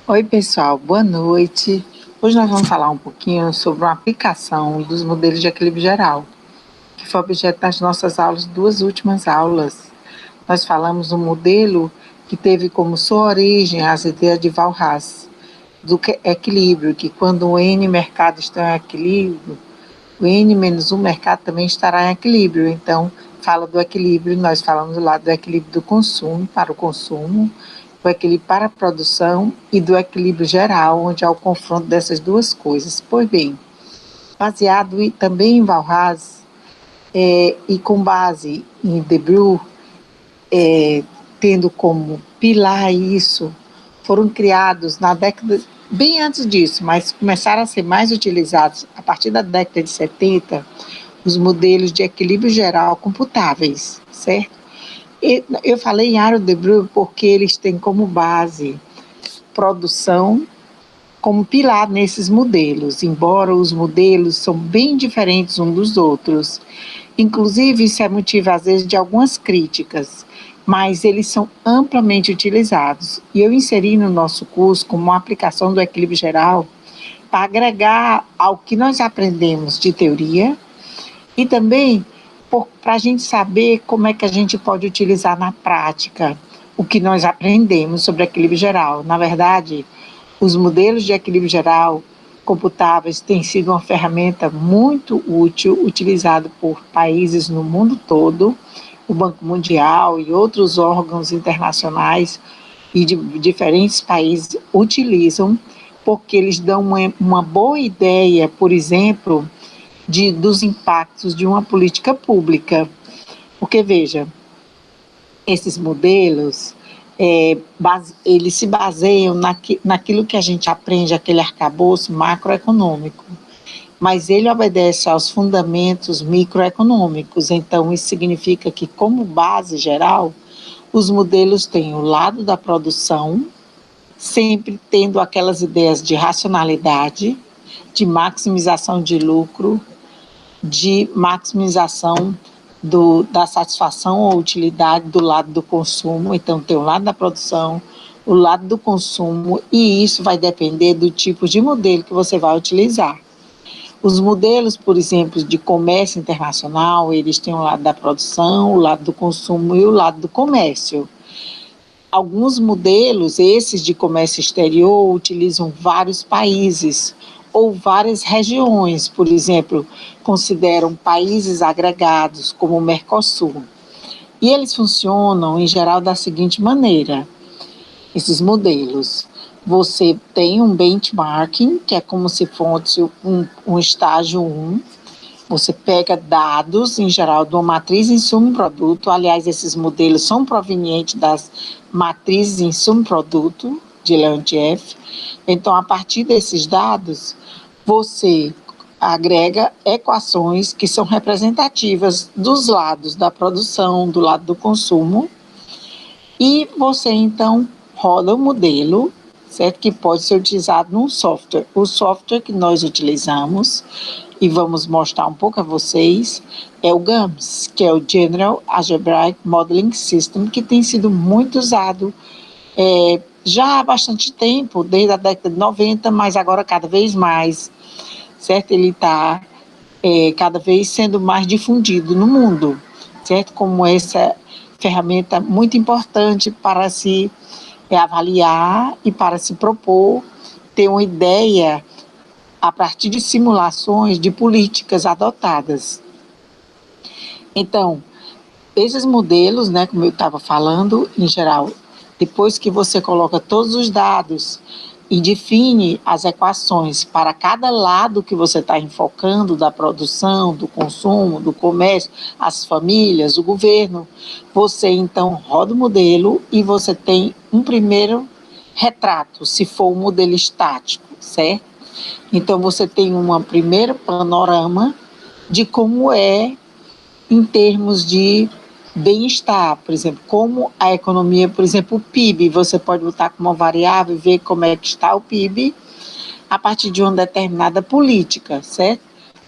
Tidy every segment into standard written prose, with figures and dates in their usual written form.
Oi, pessoal, boa noite. Hoje nós vamos falar um pouquinho sobre uma aplicação dos modelos de equilíbrio geral, que foi objeto das nossas aulas, duas últimas aulas. Nós falamos do modelo que teve como sua origem as ideias de Walras, do equilíbrio, que quando o N mercado está em equilíbrio, o N menos 1 mercado também estará em equilíbrio. Então, fala do equilíbrio, nós falamos lá do equilíbrio do consumo, para o consumo, do equilíbrio para a produção e do equilíbrio geral, onde há o confronto dessas duas coisas. Pois bem, baseado também em Walras e com base em Debreu, tendo como pilar isso, foram criados na década, bem antes disso, mas começaram a ser mais utilizados a partir da década de 70, os modelos de equilíbrio geral computáveis, certo? Eu falei em Aaron Debreu porque eles têm como base produção como pilar nesses modelos, embora os modelos são bem diferentes uns dos outros. Inclusive, isso é motivo, às vezes, de algumas críticas, mas eles são amplamente utilizados. E eu inseri no nosso curso como uma aplicação do equilíbrio geral para agregar ao que nós aprendemos de teoria e também para a gente saber como é que a gente pode utilizar na prática o que nós aprendemos sobre equilíbrio geral. Na verdade, os modelos de equilíbrio geral computáveis têm sido uma ferramenta muito útil, utilizada por países no mundo todo, o Banco Mundial e outros órgãos internacionais e de diferentes países utilizam, porque eles dão uma boa ideia, por exemplo, dos impactos de uma política pública. Porque, veja, esses modelos, eles se baseiam naquilo que a gente aprende, aquele arcabouço macroeconômico, mas ele obedece aos fundamentos microeconômicos. Então, isso significa que, como base geral, os modelos têm o lado da produção, sempre tendo aquelas ideias de racionalidade, de maximização de lucro, de maximização da satisfação ou utilidade do lado do consumo. Então, tem o lado da produção, o lado do consumo, e isso vai depender do tipo de modelo que você vai utilizar. Os modelos, por exemplo, de comércio internacional, eles têm o lado da produção, o lado do consumo e o lado do comércio. Alguns modelos, esses de comércio exterior, utilizam vários países ou várias regiões, por exemplo, consideram países agregados, como o Mercosul. E eles funcionam, em geral, da seguinte maneira, esses modelos. Você tem um benchmarking, que é como se fosse um estágio 1, você pega dados, em geral, de uma matriz insumo-produto. Aliás, esses modelos são provenientes das matrizes insumo-produto, de Leontief. Então, a partir desses dados, você agrega equações que são representativas dos lados da produção, do lado do consumo, e você, então, roda o modelo, certo? Que pode ser utilizado num software. O software que nós utilizamos, e vamos mostrar um pouco a vocês, é o GAMS, que é o General Algebraic Modeling System, que tem sido muito usado já há bastante tempo, desde a década de 90, mas agora cada vez mais, certo? Ele está cada vez sendo mais difundido no mundo, certo? Como essa ferramenta muito importante para se avaliar e para se propor, ter uma ideia a partir de simulações de políticas adotadas. Então, esses modelos, né, como eu estava falando, em geral, depois que você coloca todos os dados e define as equações para cada lado que você está enfocando, da produção, do consumo, do comércio, as famílias, o governo, você então roda o modelo e você tem um primeiro retrato, se for um modelo estático, certo? Então, você tem um primeiro panorama de como é em termos de bem-estar, por exemplo, como a economia, por exemplo, o PIB, você pode botar como uma variável e ver como é que está o PIB a partir de uma determinada política, certo?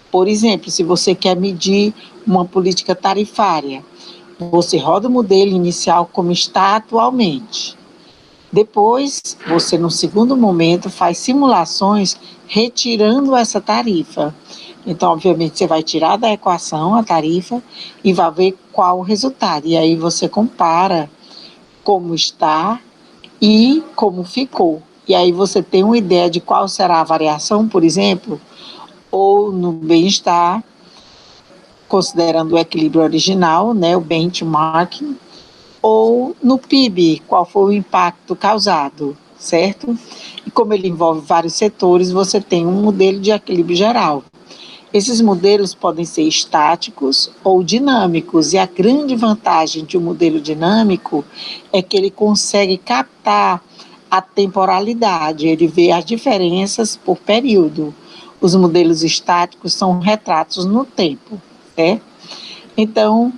Por exemplo, se você quer medir uma política tarifária, você roda o modelo inicial como está atualmente. Depois, você no segundo momento faz simulações retirando essa tarifa. Então, obviamente, você vai tirar da equação a tarifa e vai ver qual o resultado. E aí você compara como está e como ficou. E aí você tem uma ideia de qual será a variação, por exemplo, ou no bem-estar, considerando o equilíbrio original, né, o benchmarking, ou no PIB, qual foi o impacto causado, certo? E como ele envolve vários setores, você tem um modelo de equilíbrio geral. Esses modelos podem ser estáticos ou dinâmicos, e a grande vantagem de um modelo dinâmico é que ele consegue captar a temporalidade, ele vê as diferenças por período. Os modelos estáticos são retratos no tempo, certo? Então,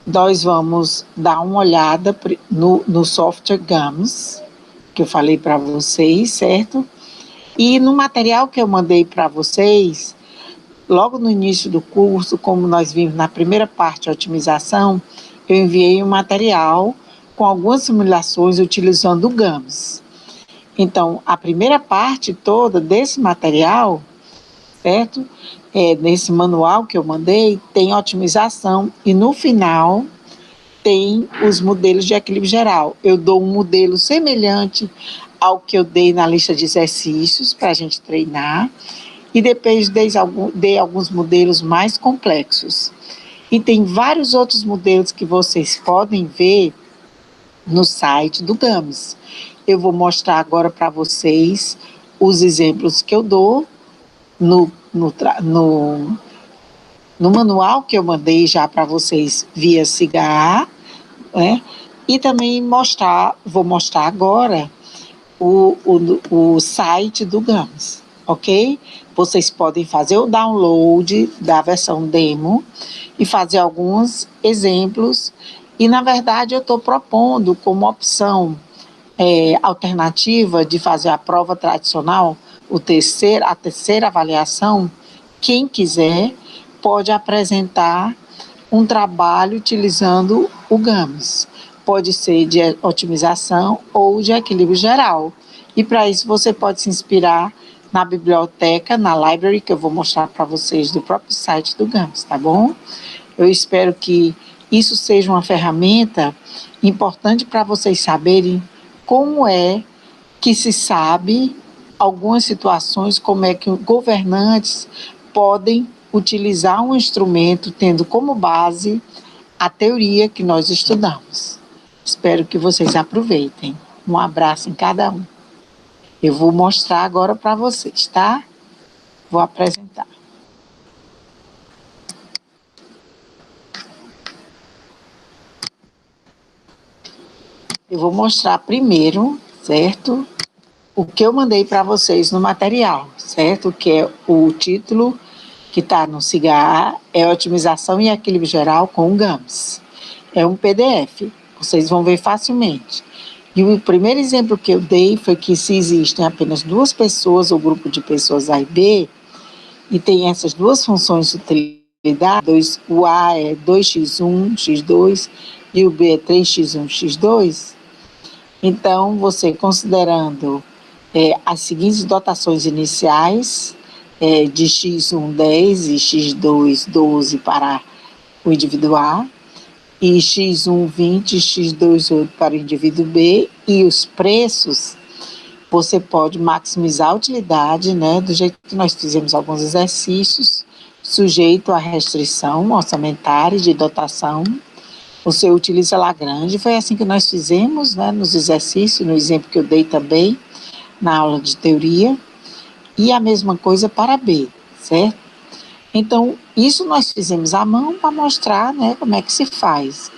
nós vamos dar uma olhada no software GAMS, que eu falei para vocês, certo? E no material que eu mandei para vocês, logo no início do curso, como nós vimos na primeira parte de otimização, eu enviei um material com algumas simulações utilizando o GAMS. Então, a primeira parte toda desse material, certo? Nesse manual que eu mandei, tem otimização e no final tem os modelos de equilíbrio geral. Eu dou um modelo semelhante ao que eu dei na lista de exercícios para a gente treinar e depois dei alguns modelos mais complexos. E tem vários outros modelos que vocês podem ver no site do GAMS. Eu vou mostrar agora para vocês os exemplos que eu dou no manual que eu mandei já para vocês via SIGA, né? E também vou mostrar agora o site do GAMS, ok? Vocês podem fazer o download da versão demo e fazer alguns exemplos. E, na verdade, eu estou propondo como opção alternativa de fazer a prova tradicional, a terceira avaliação, quem quiser pode apresentar um trabalho utilizando o GAMS. Pode ser de otimização ou de equilíbrio geral. E para isso você pode se inspirar na biblioteca, na library, que eu vou mostrar para vocês do próprio site do GAMS, tá bom? Eu espero que isso seja uma ferramenta importante para vocês saberem como é que se sabe algumas situações, como é que governantes podem utilizar um instrumento tendo como base a teoria que nós estudamos. Espero que vocês aproveitem. Um abraço em cada um. Eu vou mostrar agora para vocês, tá? Vou apresentar. Eu vou mostrar primeiro, certo? O que eu mandei para vocês no material, certo? Que é o título que está no SIGA, é Otimização e Equilíbrio Geral com o GAMS. É um PDF, vocês vão ver facilmente. E o primeiro exemplo que eu dei foi que se existem apenas duas pessoas, ou grupo de pessoas A e B, e tem essas duas funções de utilidade, o A é 2x1, x2, e o B é 3x1, x2, então, você considerando as seguintes dotações iniciais, de x1, 10 e x2, 12 para o indivíduo A, e x1, 20, x2, 8 para o indivíduo B, e os preços, você pode maximizar a utilidade, né, do jeito que nós fizemos alguns exercícios, sujeito à restrição orçamentária de dotação. Você utiliza Lagrange, foi assim que nós fizemos, né, nos exercícios, no exemplo que eu dei também, na aula de teoria, e a mesma coisa para B, certo? Então, isso nós fizemos à mão para mostrar, né, como é que se faz.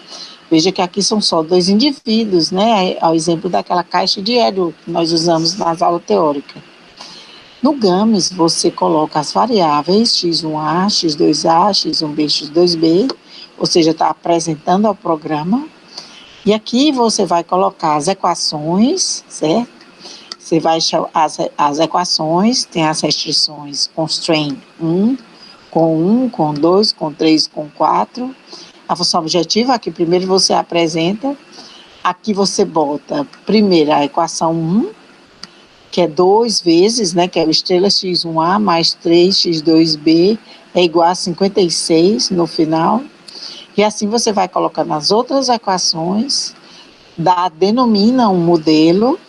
Veja que aqui são só dois indivíduos, né, ao exemplo daquela caixa de hélio que nós usamos nas aulas teóricas. No GAMS, você coloca as variáveis x1A, x2A, x1B, x2B, ou seja, está apresentando ao programa. E aqui você vai colocar as equações, certo? Você vai chamar as equações, tem as restrições constraint 1, com 2, com 3, com 4. A função objetiva, aqui primeiro você apresenta Aqui você bota, primeiro, a equação 1, que é 2 vezes, né, que é o estrela x1a mais 3x2b é igual a 56 no final. E assim você vai colocando as outras equações, denomina um modelo,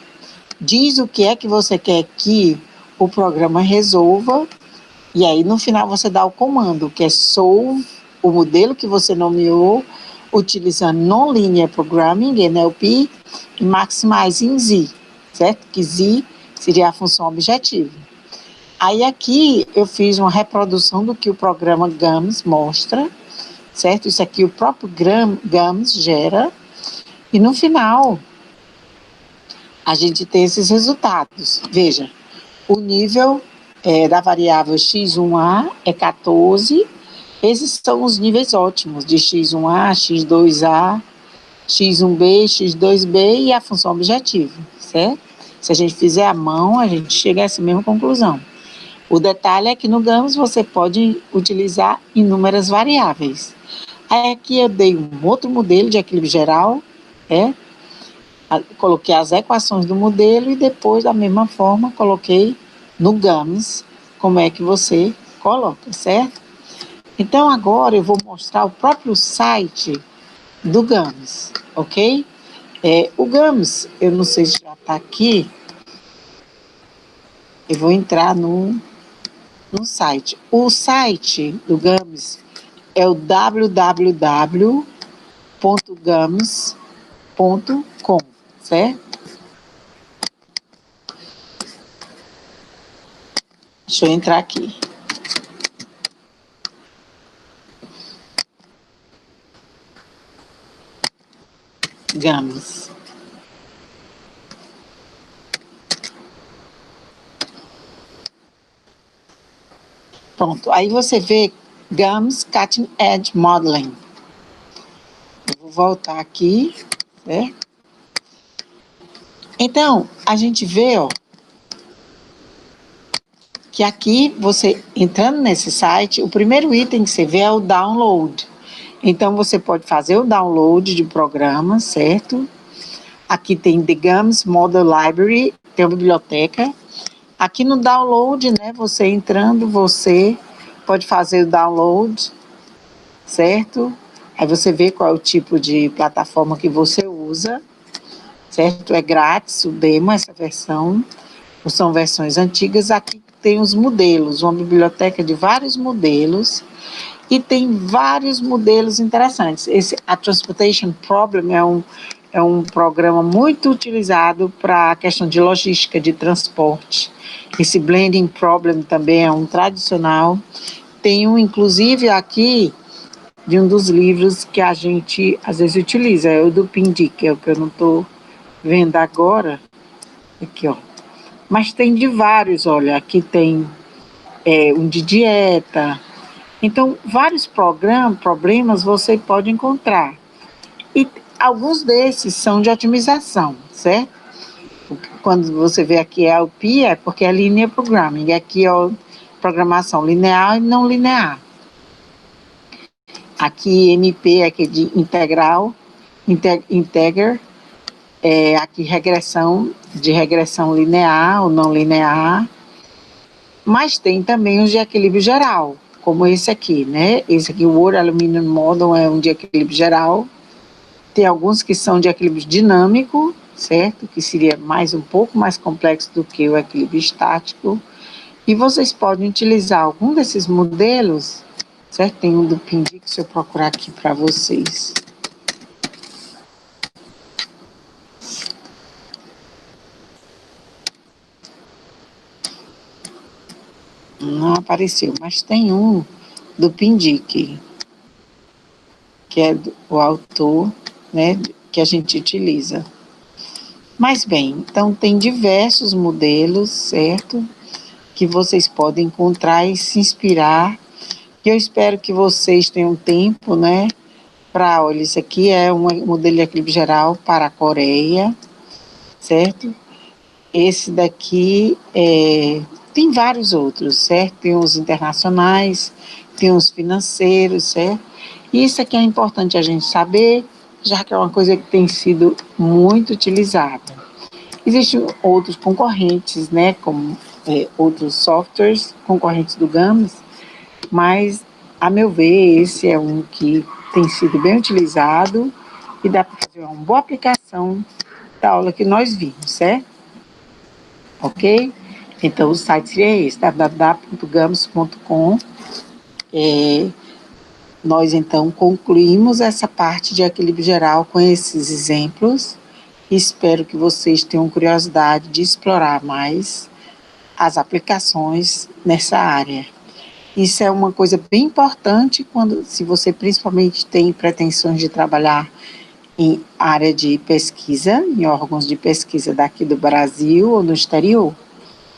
diz o que é que você quer que o programa resolva, e aí no final você dá o comando, que é solve, o modelo que você nomeou, utilizando Nonlinear Programming, NLP, e maximizing Z, certo? Que Z seria a função objetiva. Aí aqui eu fiz uma reprodução do que o programa GAMS mostra, certo? Isso aqui o próprio GAMS gera, e no final a gente tem esses resultados. Veja, o nível da variável x1a é 14, esses são os níveis ótimos de x1a, x2a, x1b, x2b e a função objetiva, certo? Se a gente fizer à mão, a gente chega a essa mesma conclusão. O detalhe é que no GAMS você pode utilizar inúmeras variáveis. Aí aqui eu dei um outro modelo de equilíbrio geral, coloquei as equações do modelo e depois, da mesma forma, coloquei no GAMS como é que você coloca, certo? Então, agora eu vou mostrar o próprio site do GAMS, ok? O GAMS, eu não sei se já está aqui, eu vou entrar no site. O site do GAMS é o www.gams.com, certo? Deixa eu entrar aqui. GAMS. Pronto, aí você vê GAMS Cutting Edge Modeling. Eu vou voltar aqui, certo? Então, a gente vê, ó, que aqui, você entrando nesse site, o primeiro item que você vê é o download. Então, você pode fazer o download de programas, certo? Aqui tem The GAMS Model Library, tem uma biblioteca. Aqui no download, né, você entrando, você pode fazer o download, certo? Aí você vê qual é o tipo de plataforma que você usa, certo? É grátis o demo, essa versão, ou são versões antigas. Aqui tem os modelos, uma biblioteca de vários modelos, e tem vários modelos interessantes. A Transportation Problem é um programa muito utilizado para a questão de logística, de transporte. Esse Blending Problem também é um tradicional. Tem um, inclusive, aqui, de um dos livros que a gente, às vezes, utiliza, é o do Pindi, que é o que eu não estou vendo agora. Aqui, ó. Mas tem de vários, olha, aqui tem um de dieta. Então, vários problemas você pode encontrar. E alguns desses são de otimização, certo? Quando você vê aqui LP, é porque é Linear Programming. Aqui é programação linear e não linear. Aqui MP é de integral, integer, aqui regressão linear ou não linear. Mas tem também os de equilíbrio geral, como esse aqui, né? Esse aqui, o World Aluminium Model, é um de equilíbrio geral. Tem alguns que são de equilíbrio dinâmico, certo? Que seria um pouco mais complexo do que o equilíbrio estático. E vocês podem utilizar algum desses modelos, certo? Tem um do Pindi, se eu procurar aqui para vocês. Não apareceu, mas tem um do Pindic, que é o autor, né, que a gente utiliza. Mas bem, então tem diversos modelos, certo? Que vocês podem encontrar e se inspirar. E eu espero que vocês tenham tempo, né? Olha, isso aqui é um modelo de equilíbrio geral para a Coreia, certo? Esse daqui tem vários outros, certo? Tem os internacionais, tem os financeiros, certo? Isso aqui é importante a gente saber, já que é uma coisa que tem sido muito utilizada. Existem outros concorrentes, né, como outros softwares concorrentes do Gams, mas, a meu ver, esse é um que tem sido bem utilizado e dá para fazer uma boa aplicação da aula que nós vimos, certo? Ok? Então, o site seria esse, www.gams.com. Nós, então, concluímos essa parte de equilíbrio geral com esses exemplos. Espero que vocês tenham curiosidade de explorar mais as aplicações nessa área. Isso é uma coisa bem importante quando, se você principalmente tem pretensões de trabalhar em área de pesquisa, em órgãos de pesquisa daqui do Brasil ou no exterior,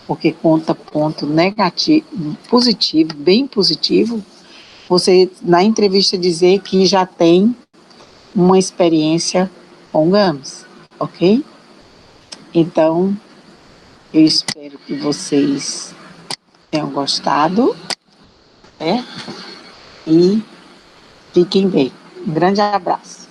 porque conta ponto negativo, positivo, bem positivo, você na entrevista dizer que já tem uma experiência com GAMS, ok? Então, eu espero que vocês tenham gostado, né? E fiquem bem. Um grande abraço.